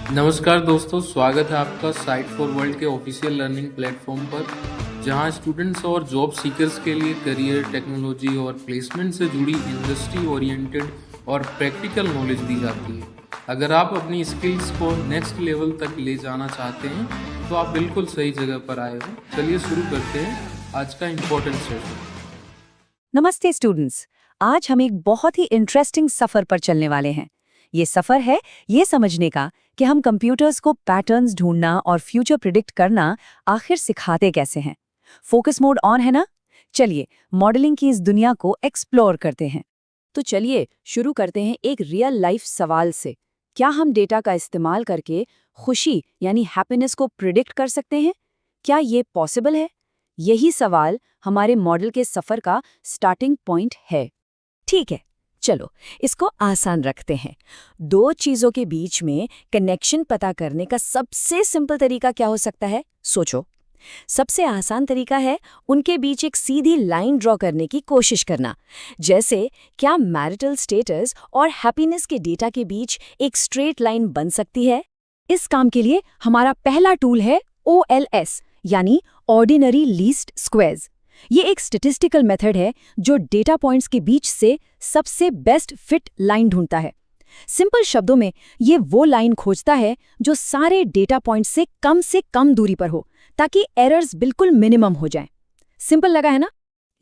नमस्कार दोस्तों, स्वागत है आपका साइट फॉर वर्ल्ड के ऑफिशियल लर्निंग प्लेटफॉर्म पर, जहां स्टूडेंट्स और जॉब सीकर्स के लिए करियर, टेक्नोलॉजी और प्लेसमेंट से जुड़ी इंडस्ट्री ओरिएंटेड और प्रैक्टिकल नॉलेज दी जाती है। अगर आप अपनी स्किल्स को नेक्स्ट लेवल तक ले जाना चाहते हैं तो आप बिल्कुल सही जगह पर आए हो। चलिए शुरू करते हैं आज का इम्पोर्टेंट सेशन। नमस्ते स्टूडेंट्स। आज हम एक बहुत ही इंटरेस्टिंग सफर पर चलने वाले हैं। ये सफर है ये समझने का कि हम कंप्यूटर्स को पैटर्न्स ढूंढना और फ्यूचर प्रिडिक्ट करना आखिर सिखाते कैसे हैं। फोकस मोड ऑन है ना? चलिए मॉडलिंग की इस दुनिया को एक्सप्लोर करते हैं। तो चलिए शुरू करते हैं एक रियल लाइफ सवाल से। क्या हम डेटा का इस्तेमाल करके खुशी यानी हैप्पीनेस को प्रिडिक्ट कर सकते हैं? क्या ये पॉसिबल है? यही सवाल हमारे मॉडल के सफर का स्टार्टिंग पॉइंट है। ठीक है, चलो इसको आसान रखते हैं। दो चीजों के बीच में कनेक्शन पता करने का सबसे सिंपल तरीका क्या हो सकता है? सोचो। सबसे आसान तरीका है उनके बीच एक सीधी लाइन ड्रॉ करने की कोशिश करना। जैसे क्या मैरिटल स्टेटस और हैप्पीनेस के डेटा के बीच एक स्ट्रेट लाइन बन सकती है? इस काम के लिए हमारा पहला टूल है OLS यानी ऑर्डिनरी लीस्ट स्क्वेयर्स। ये एक स्टैटिस्टिकल मेथड है जो डेटा पॉइंट्स के बीच से सबसे बेस्ट फिट लाइन ढूंढता है। सिंपल शब्दों में ये वो लाइन खोजता है जो सारे डेटा पॉइंट्स से कम दूरी पर हो, ताकि एरर्स बिल्कुल मिनिमम हो जाएं। सिंपल लगा है ना?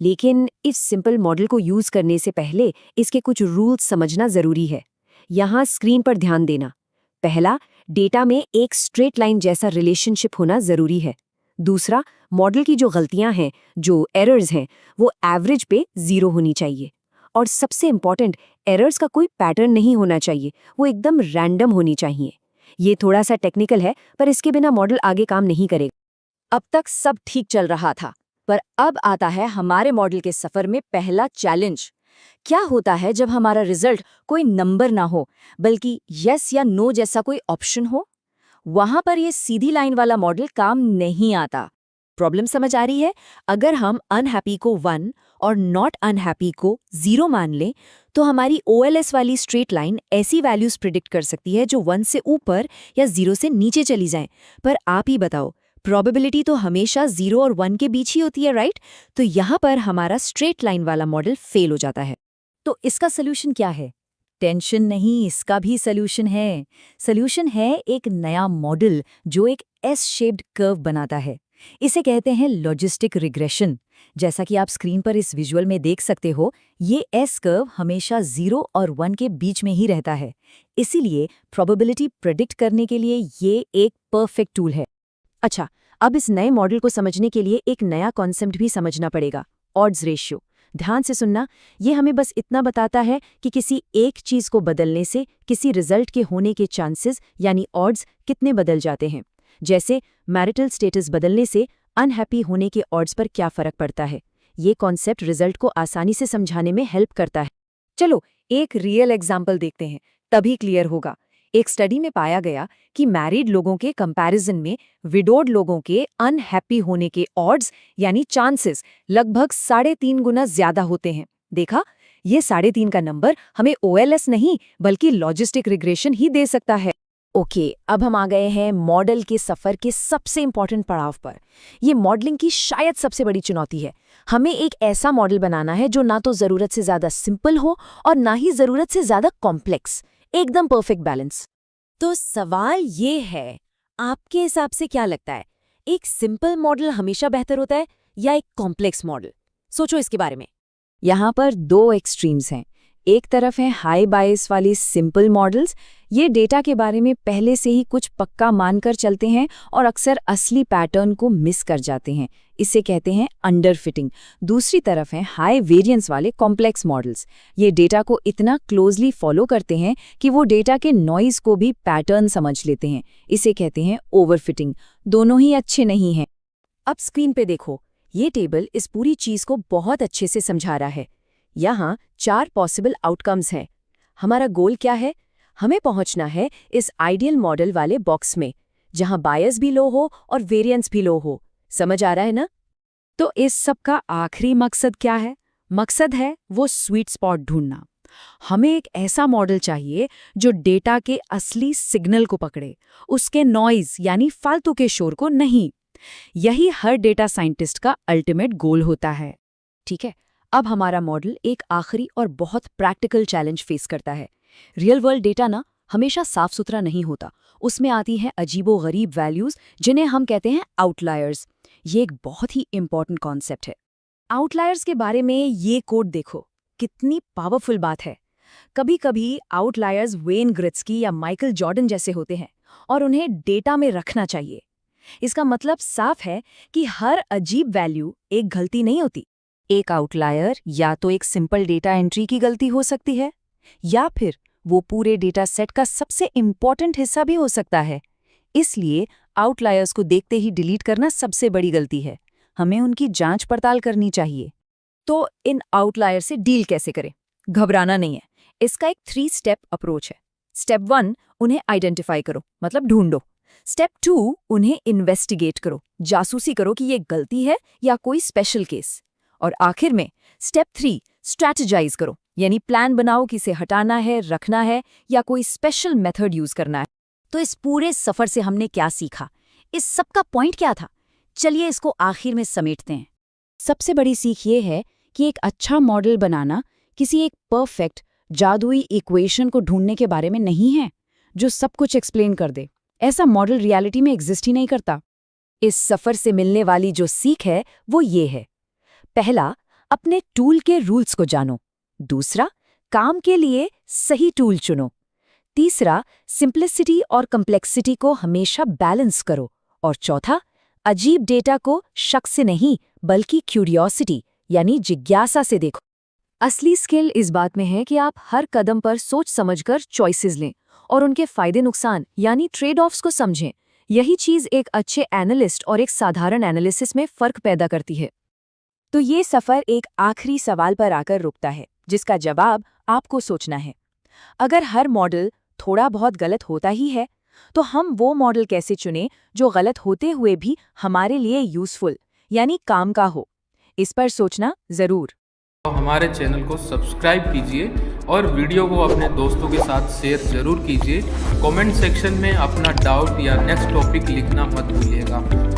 लेकिन इस सिंपल मॉडल को यूज करने से पहले इसके कुछ रूल्स समझना जरूरी है। यहाँ स्क्रीन पर ध्यान देना। पहला, डेटा में एक स्ट्रेट लाइन जैसा रिलेशनशिप होना जरूरी है। दूसरा, मॉडल की जो गलतियां हैं, जो एरर्स हैं, वो एवरेज पे 0 होनी चाहिए। और सबसे इंपॉर्टेंट, एरर्स का कोई पैटर्न नहीं होना चाहिए, वो एकदम रैंडम होनी चाहिए। ये थोड़ा सा टेक्निकल है, पर इसके बिना मॉडल आगे काम नहीं करेगा। अब तक सब ठीक चल रहा था, पर अब आता है हमारे मॉडल के सफर में पहला चैलेंज। क्या होता है जब हमारा रिजल्ट कोई नंबर ना हो, बल्कि यस या नो जैसा कोई ऑप्शन हो? वहां पर ये सीधी लाइन वाला मॉडल काम नहीं आता। प्रॉब्लम समझ आ रही है? अगर हम अनहैप्पी को 1 और नॉट अनहैप्पी को 0 मान लें, तो हमारी OLS वाली स्ट्रेट लाइन ऐसी वैल्यूज प्रिडिक्ट कर सकती है जो 1 से ऊपर या 0 से नीचे चली जाएं। पर आप ही बताओ, प्रोबेबिलिटी तो हमेशा 0 और 1 के बीच ही होती है, राइट? तो यहाँ पर हमारा स्ट्रेट लाइन वाला मॉडल फेल हो जाता है। तो इसका सोल्यूशन क्या है? टेंशन नहीं, इसका भी सोल्यूशन है। सोल्यूशन है एक नया मॉडल जो एक एस शेप्ड कर्व बनाता है। इसे कहते हैं लॉजिस्टिक रिग्रेशन। जैसा कि आप स्क्रीन पर इस विजुअल में देख सकते हो, ये एस कर्व हमेशा 0 और 1 के बीच में ही रहता है। इसीलिए प्रोबेबिलिटी प्रेडिक्ट करने के लिए ये एक परफेक्ट टूल है। अच्छा, अब इस नए मॉडल को समझने के लिए एक नया कॉन्सेप्ट भी समझना पड़ेगा, ऑड्स रेशियो। ध्यान से सुनना, ये हमें बस इतना बताता है कि किसी एक चीज को बदलने से किसी रिजल्ट के होने के चांसेस यानी ऑड्स कितने बदल जाते हैं। जैसे मैरिटल स्टेटस बदलने से अनहैप्पी होने के ऑड्स पर क्या फर्क पड़ता है। ये कॉन्सेप्ट रिजल्ट को आसानी से समझाने में हेल्प करता है। चलो एक रियल एग्जाम्पल देखते हैं, तभी क्लियर होगा। एक स्टडी में पाया गया कि मैरिड लोगों के कंपैरिजन में विडोड लोगों के अनहैप्पी होने के ऑड्स यानी चांसेस लगभग 3.5 गुना ज्यादा होते हैं। देखा, ये 3.5 का नंबर हमें OLS नहीं बल्कि लॉजिस्टिक रिग्रेशन ही दे सकता है। ओके, अब हम आ गए हैं मॉडल के सफर के सबसे इंपॉर्टेंट पड़ाव पर। ये मॉडलिंग की शायद सबसे बड़ी चुनौती है। हमें एक ऐसा मॉडल बनाना है जो ना तो जरूरत से ज्यादा सिंपल हो और ना ही जरूरत से ज्यादा कॉम्प्लेक्स, एकदम परफेक्ट बैलेंस। तो सवाल ये है, आपके हिसाब से क्या लगता है, एक सिंपल मॉडल हमेशा बेहतर होता है या एक कॉम्प्लेक्स मॉडल? सोचो इसके बारे में। यहाँ पर दो एक्सट्रीम्स हैं। एक तरफ है हाई बायस वाली सिंपल मॉडल्स। ये डेटा के बारे में पहले से ही कुछ पक्का मानकर चलते हैं और अक्सर असली पैटर्न को मिस कर जाते हैं। इसे कहते हैं अंडर फिटिंग। दूसरी तरफ है हाई वेरिएंस वाले कॉम्प्लेक्स मॉडल्स। ये डेटा को इतना क्लोजली फॉलो करते हैं कि वो डेटा के नॉइज को भी पैटर्न समझ लेते हैं। इसे कहते हैं ओवर फिटिंग। दोनों ही अच्छे नहीं हैं। अब स्क्रीन पे देखो, ये टेबल इस पूरी चीज को बहुत अच्छे से समझा रहा है। यहाँ 4 पॉसिबल आउटकम्स हैं। हमारा गोल क्या है? हमें पहुंचना है इस आइडियल मॉडल वाले बॉक्स में, जहां बायस भी लो हो और वेरिएंस भी लो हो। समझ आ रहा है ना? तो इस सब का आखिरी मकसद क्या है? मकसद है वो स्वीट स्पॉट ढूंढना। हमें एक ऐसा मॉडल चाहिए जो डेटा के असली सिग्नल को पकड़े, उसके नॉइज यानी फालतू के शोर को नहीं। यही हर डेटा साइंटिस्ट का अल्टीमेट गोल होता है। ठीक है, अब हमारा मॉडल एक आखिरी और बहुत प्रैक्टिकल चैलेंज फेस करता है। रियल वर्ल्ड डेटा ना हमेशा साफ सुथरा नहीं होता, उसमें आती हैं अजीबो-गरीब वैल्यूज जिन्हें हम कहते हैं आउटलायर्स। ये एक बहुत ही इंपॉर्टेंट कॉन्सेप्ट है। आउटलायर्स के बारे में ये कोड देखो, कितनी पावरफुल बात है। कभी-कभी आउटलायर्स वेन ग्रिट्स्की या माइकल जॉर्डन जैसे होते हैं और उन्हें डेटा में रखना चाहिए। इसका मतलब साफ है कि हर अजीब वैल्यू एक गलती नहीं होती। एक आउटलायर या तो एक सिंपल डेटा एंट्री की गलती हो सकती है, या फिर वो पूरे डेटा सेट का सबसे इम्पॉर्टेंट हिस्सा भी हो सकता है। इसलिए आउटलायर्स को देखते ही डिलीट करना सबसे बड़ी गलती है। हमें उनकी जांच पड़ताल करनी चाहिए। तो इन आउटलायर से डील कैसे करें? घबराना नहीं है, इसका एक 3 स्टेप अप्रोच है। स्टेप 1, उन्हें आइडेंटिफाई करो, मतलब ढूंढो। स्टेप 2, उन्हें इन्वेस्टिगेट करो, जासूसी करो कि ये गलती है या कोई स्पेशल केस। और आखिर में स्टेप 3, स्ट्रैटेजाइज करो, यानी प्लान बनाओ कि इसे हटाना है, रखना है या कोई स्पेशल मेथड यूज करना है। तो इस पूरे सफर से हमने क्या सीखा? इस सब का पॉइंट क्या था? चलिए इसको आखिर में समेटते हैं। सबसे बड़ी सीख ये है कि एक अच्छा मॉडल बनाना किसी एक परफेक्ट जादुई इक्वेशन को ढूंढने के बारे में नहीं है जो सब कुछ एक्सप्लेन कर दे। ऐसा मॉडल रियलिटी में एग्जिस्ट ही नहीं करता। इस सफर से मिलने वाली जो सीख है वो ये है: पहला, अपने टूल के रूल्स को जानो। दूसरा, काम के लिए सही टूल चुनो। तीसरा, सिंप्लिसिटी और कम्प्लेक्सिटी को हमेशा बैलेंस करो। और चौथा, अजीब डेटा को शक से नहीं बल्कि क्यूरियोसिटी यानी जिज्ञासा से देखो। असली स्किल इस बात में है कि आप हर कदम पर सोच समझकर चॉइसेस लें और उनके फायदे नुकसान यानी ट्रेड ऑफ्स को समझें। यही चीज़ एक अच्छे एनालिस्ट और एक साधारण एनालिसिस में फ़र्क पैदा करती है। तो ये सफ़र एक आखिरी सवाल पर आकर रुकता है, जिसका जवाब आपको सोचना है। अगर हर मॉडल थोड़ा बहुत गलत होता ही है, तो हम वो मॉडल कैसे चुनें जो गलत होते हुए भी हमारे लिए यूज़फुल यानी काम का हो? इस पर सोचना ज़रूर। तो हमारे चैनल को सब्सक्राइब कीजिए और वीडियो को अपने दोस्तों के साथ शेयर ज़रूर कीजिए। कमेंट सेक्शन में अपना डाउट या नेक्स्ट टॉपिक लिखना मत भूलिएगा।